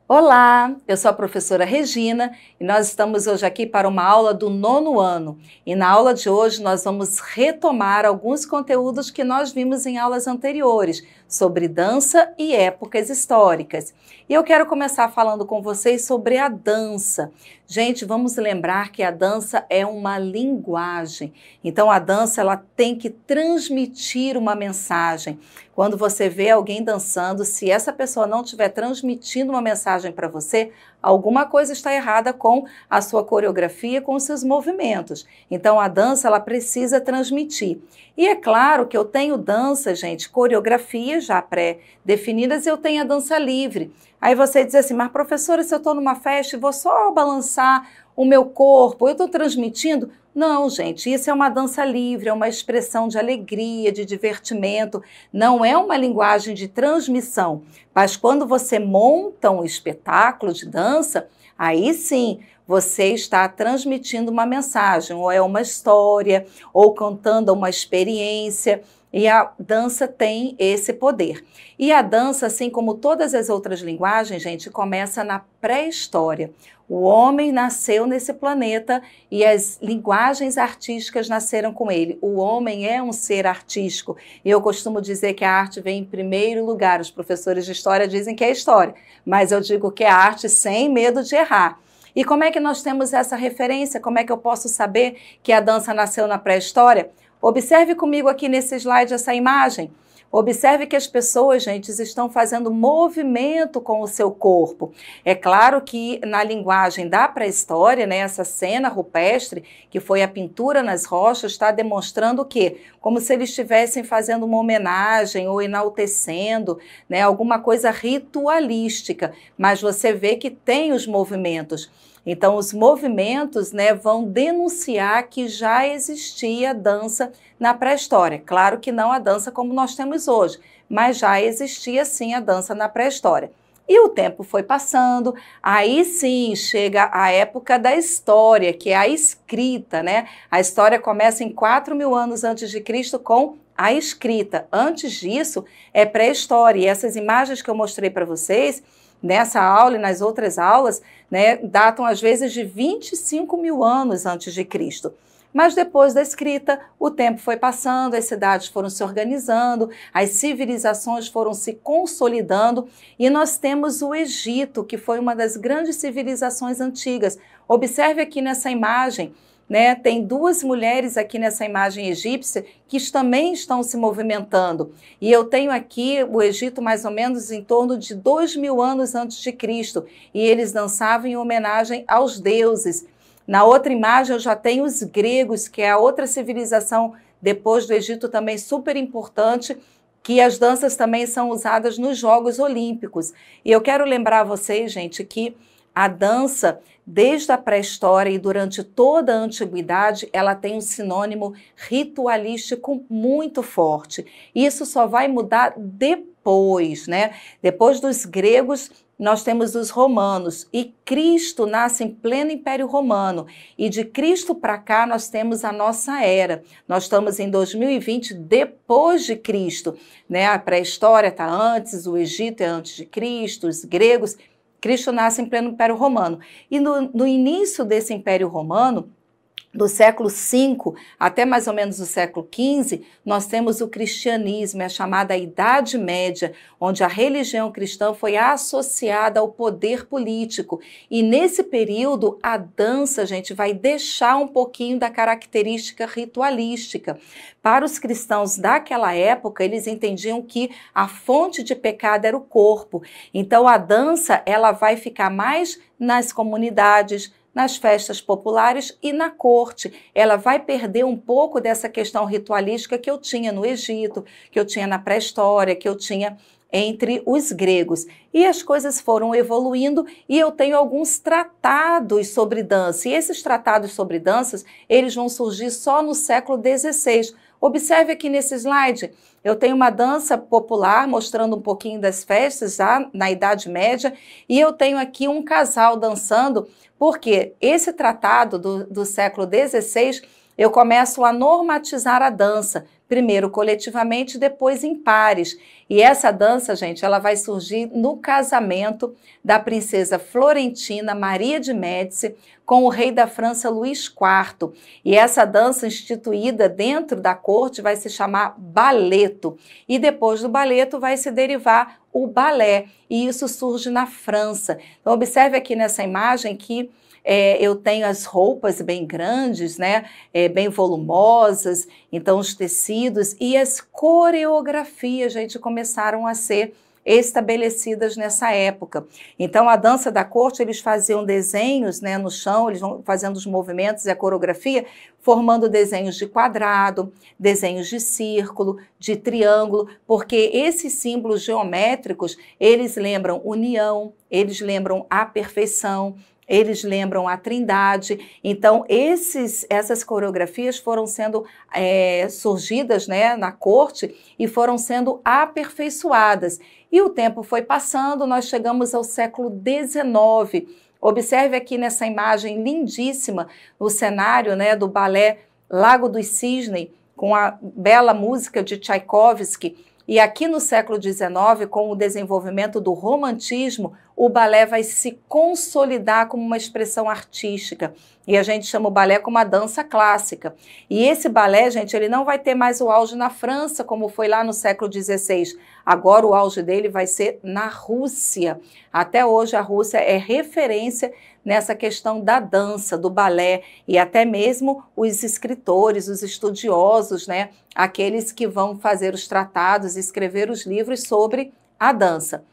Olá, eu sou a professora Regina e nós estamos hoje aqui para uma aula do 9º ano. E na aula de hoje nós vamos retomar alguns conteúdos que nós vimos em aulas anteriores sobre dança e épocas históricas. E eu quero começar falando com vocês sobre a dança. Gente, vamos lembrar que a dança é uma linguagem. Então a dança ela tem que transmitir uma mensagem. Quando você vê alguém dançando, se essa pessoa não estiver transmitindo uma mensagem para você, alguma coisa está errada com a sua coreografia, com os seus movimentos. Então a dança ela precisa transmitir. E é claro que eu tenho dança, gente, coreografias já pré-definidas e eu tenho a dança livre. Aí você diz assim, mas professora, se eu estou numa festa e vou só balançar o meu corpo, eu estou transmitindo? Não, gente, isso é uma dança livre, é uma expressão de alegria, de divertimento, não é uma linguagem de transmissão. Mas quando você monta um espetáculo de dança, aí sim você está transmitindo uma mensagem, ou é uma história, ou contando uma experiência. E a dança tem esse poder. E a dança, assim como todas as outras linguagens, gente, começa na pré-história. O homem nasceu nesse planeta e as linguagens artísticas nasceram com ele. O homem é um ser artístico. E eu costumo dizer que a arte vem em primeiro lugar. Os professores de história dizem que é história, mas eu digo que é arte sem medo de errar. E como é que nós temos essa referência? Como é que eu posso saber que a dança nasceu na pré-história? Observe comigo aqui nesse slide essa imagem. Observe que as pessoas, gente, estão fazendo movimento com o seu corpo. É claro que na linguagem da pré-história, né, essa cena rupestre, que foi a pintura nas rochas, está demonstrando o quê? Como se eles estivessem fazendo uma homenagem ou enaltecendo, né, alguma coisa ritualística. Mas você vê que tem os movimentos. Então, os movimentos, né, vão denunciar que já existia dança na pré-história. Claro que não a dança como nós temos hoje, mas já existia sim a dança na pré-história. E o tempo foi passando, aí sim chega a época da história, que é a escrita, né? A história começa em 4.000 anos antes de Cristo com a escrita. Antes disso é pré-história. E essas imagens que eu mostrei para vocês, nessa aula e nas outras aulas, né, datam às vezes de 25.000 anos antes de Cristo. Mas depois da escrita, o tempo foi passando, as cidades foram se organizando, as civilizações foram se consolidando e nós temos o Egito, que foi uma das grandes civilizações antigas. Observe aqui nessa imagem, né, tem duas mulheres aqui nessa imagem egípcia que também estão se movimentando. E eu tenho aqui o Egito mais ou menos em torno de 2.000 anos antes de Cristo. E eles dançavam em homenagem aos deuses. Na outra imagem eu já tenho os gregos, que é a outra civilização depois do Egito também super importante, que as danças também são usadas nos Jogos Olímpicos. E eu quero lembrar a vocês, gente, que a dança, desde a pré-história e durante toda a antiguidade, ela tem um sinônimo ritualístico muito forte. Isso só vai mudar depois, né? Depois dos gregos, nós temos os romanos e Cristo nasce em pleno Império Romano e de Cristo para cá nós temos a nossa era. Nós estamos em 2020 depois de Cristo, né? A pré-história está antes, o Egito é antes de Cristo, os gregos. Cristo nasce em pleno Império Romano. E no início desse Império Romano, do século V até mais ou menos o século XV, nós temos o cristianismo, é a chamada Idade Média, onde a religião cristã foi associada ao poder político. E nesse período, a dança, gente, vai deixar um pouquinho da característica ritualística. Para os cristãos daquela época, eles entendiam que a fonte de pecado era o corpo. Então, a dança, ela vai ficar mais nas comunidades, nas festas populares e na corte. Ela vai perder um pouco dessa questão ritualística que eu tinha no Egito, que eu tinha na pré-história, que eu tinha entre os gregos. E as coisas foram evoluindo e eu tenho alguns tratados sobre dança. E esses tratados sobre danças, eles vão surgir só no século XVI. Observe aqui nesse slide, eu tenho uma dança popular mostrando um pouquinho das festas já na Idade Média e eu tenho aqui um casal dançando, porque esse tratado do século XVI eu começo a normatizar a dança, primeiro coletivamente, depois em pares. E essa dança, gente, ela vai surgir no casamento da princesa florentina Maria de Médici com o rei da França Luís IV. E essa dança instituída dentro da corte vai se chamar balleto. E depois do balleto vai se derivar o balé. E isso surge na França. Então observe aqui nessa imagem que eu tenho as roupas bem grandes, né, bem volumosas, então os tecidos e as coreografias, gente, começaram a ser estabelecidas nessa época. Então a dança da corte, eles faziam desenhos, né, no chão, eles vão fazendo os movimentos e a coreografia, formando desenhos de quadrado, desenhos de círculo, de triângulo, porque esses símbolos geométricos, eles lembram união, eles lembram a perfeição, eles lembram a Trindade. Então, essas coreografias foram sendo surgidas, né, na corte e foram sendo aperfeiçoadas. E o tempo foi passando, nós chegamos ao século XIX. Observe aqui nessa imagem lindíssima o cenário, né, do balé Lago dos Cisnes, com a bela música de Tchaikovsky. E aqui no século XIX, com o desenvolvimento do romantismo, o balé vai se consolidar como uma expressão artística. E a gente chama o balé como a dança clássica. E esse balé, gente, ele não vai ter mais o auge na França, como foi lá no século XVI. Agora o auge dele vai ser na Rússia. Até hoje a Rússia é referência nessa questão da dança, do balé, e até mesmo os escritores, os estudiosos, né, aqueles que vão fazer os tratados, escrever os livros sobre a dança.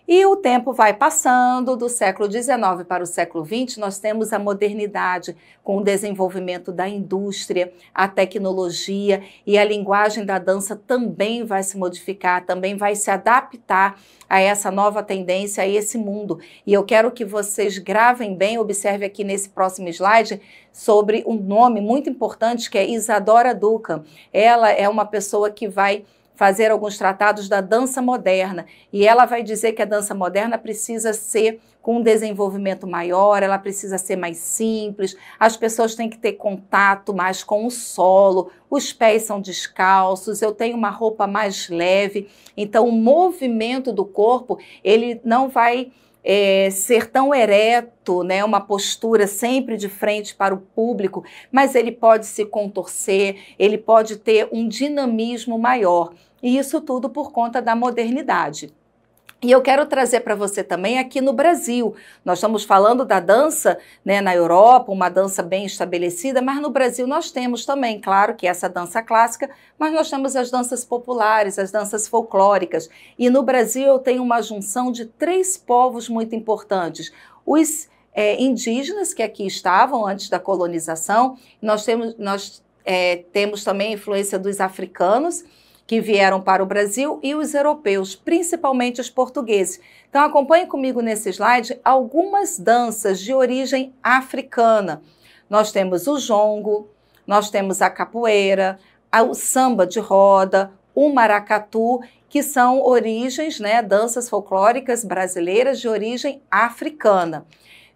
E o tempo vai passando, do século XIX para o século XX, nós temos a modernidade com o desenvolvimento da indústria, a tecnologia, e a linguagem da dança também vai se modificar, também vai se adaptar a essa nova tendência, a esse mundo. E eu quero que vocês gravem bem, observe aqui nesse próximo slide, sobre um nome muito importante que é Isadora Duncan. Ela é uma pessoa que vai fazer alguns tratados da dança moderna, e ela vai dizer que a dança moderna precisa ser com um desenvolvimento maior, ela precisa ser mais simples, as pessoas têm que ter contato mais com o solo, os pés são descalços, eu tenho uma roupa mais leve, então o movimento do corpo, ele não vai ser tão ereto, né, uma postura sempre de frente para o público, mas ele pode se contorcer, ele pode ter um dinamismo maior. E isso tudo por conta da modernidade. E eu quero trazer para você também aqui no Brasil. Nós estamos falando da dança, né, na Europa, uma dança bem estabelecida, mas no Brasil nós temos também, claro, que essa dança clássica, mas nós temos as danças populares, as danças folclóricas. E no Brasil eu tenho uma junção de 3 povos muito importantes. Os indígenas, que aqui estavam antes da colonização, nós temos também a influência dos africanos, que vieram para o Brasil, e os europeus, principalmente os portugueses. Então acompanhe comigo nesse slide algumas danças de origem africana. Nós temos o jongo, nós temos a capoeira, o samba de roda, o maracatu, que são origens, né, danças folclóricas brasileiras de origem africana.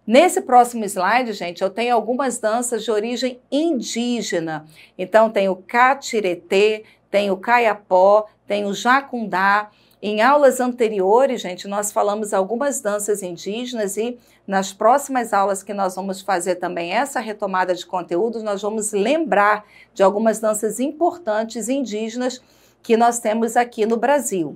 Nesse próximo slide, gente, eu tenho algumas danças de origem indígena. Então tem o catiretê, tem o caiapó, tem o jacundá. Em aulas anteriores, gente, nós falamos algumas danças indígenas e nas próximas aulas que nós vamos fazer também essa retomada de conteúdos, nós vamos lembrar de algumas danças importantes indígenas que nós temos aqui no Brasil.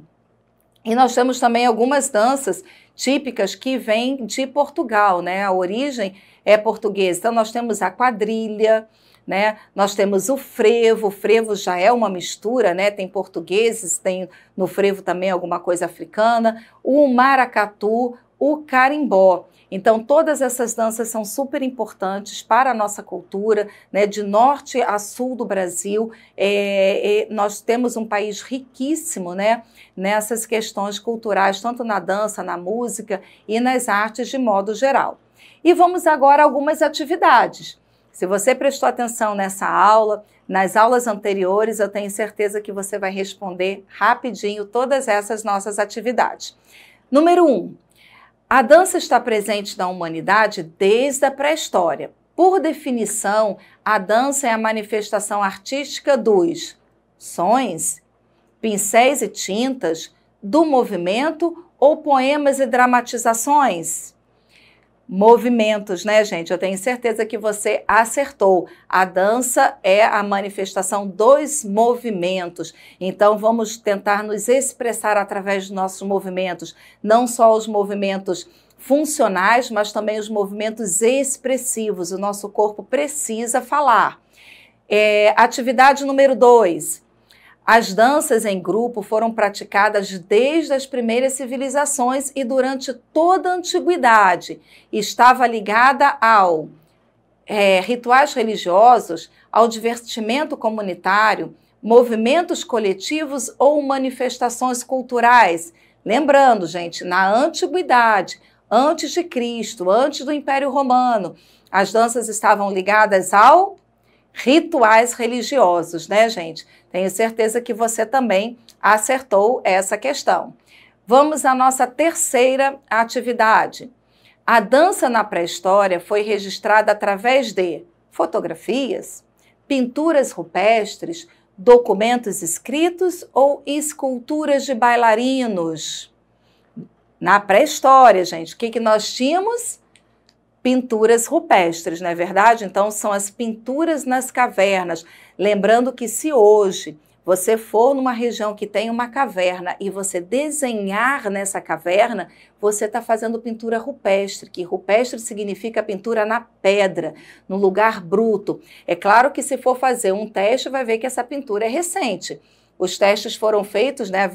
E nós temos também algumas danças típicas que vêm de Portugal, né? A origem é portuguesa. Então nós temos a quadrilha, né? Nós temos o frevo já é uma mistura, né? Tem portugueses, tem no frevo também alguma coisa africana, o maracatu, o carimbó. Então todas essas danças são super importantes para a nossa cultura, né? De norte a sul do Brasil, nós temos um país riquíssimo, né? Nessas questões culturais, tanto na dança, na música e nas artes de modo geral. E vamos agora a algumas atividades. Se você prestou atenção nessa aula, nas aulas anteriores, eu tenho certeza que você vai responder rapidinho todas essas nossas atividades. Número 1. A dança está presente na humanidade desde a pré-história. Por definição, A dança é a manifestação artística dos sons, pincéis e tintas, do movimento ou poemas e dramatizações? Movimentos, né, gente? Eu tenho certeza que você acertou. A dança é a manifestação dos movimentos. Então, vamos tentar nos expressar através dos nossos movimentos, não só os movimentos funcionais, mas também os movimentos expressivos. O nosso corpo precisa falar. Atividade número 2. As danças em grupo foram praticadas desde as primeiras civilizações e durante toda a antiguidade. Estava ligada ao rituais religiosos, ao divertimento comunitário, movimentos coletivos ou manifestações culturais. Lembrando, gente, na antiguidade, antes de Cristo, antes do Império Romano, as danças estavam ligadas ao rituais religiosos, né, gente? Tenho certeza que você também acertou essa questão. Vamos à nossa terceira atividade. A dança na pré-história foi registrada através de fotografias, pinturas rupestres, documentos escritos ou esculturas de bailarinos. Na pré-história, gente, o que nós tínhamos? Pinturas rupestres, não é verdade? Então, são as pinturas nas cavernas. Lembrando que se hoje você for numa região que tem uma caverna e você desenhar nessa caverna, você está fazendo pintura rupestre, que rupestre significa pintura na pedra, no lugar bruto. É claro que se for fazer um teste, vai ver que essa pintura é recente. Os testes foram feitos, né,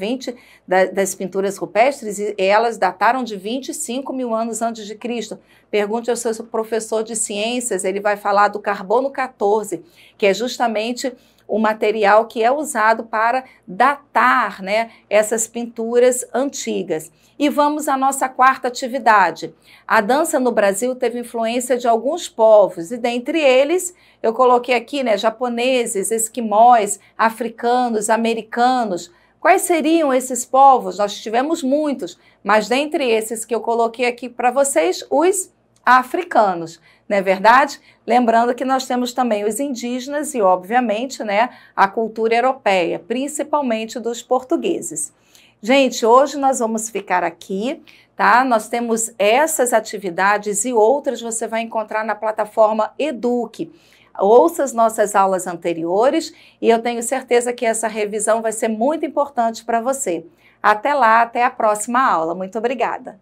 das pinturas rupestres, e elas dataram de 25 mil anos antes de Cristo. Pergunte ao seu professor de ciências, ele vai falar do carbono 14, que é justamente o material que é usado para datar, né, essas pinturas antigas. E vamos à nossa quarta atividade. A dança no Brasil teve influência de alguns povos, e dentre eles, eu coloquei aqui, né, japoneses, esquimós, africanos, americanos. Quais seriam esses povos? Nós tivemos muitos, mas dentre esses que eu coloquei aqui para vocês, os africanos, não é verdade? Lembrando que nós temos também os indígenas e, obviamente, né, a cultura europeia, principalmente dos portugueses. Gente, hoje nós vamos ficar aqui, tá? Nós temos essas atividades e outras você vai encontrar na plataforma Eduque. Ouça as nossas aulas anteriores e eu tenho certeza que essa revisão vai ser muito importante para você. Até lá, até a próxima aula. Muito obrigada!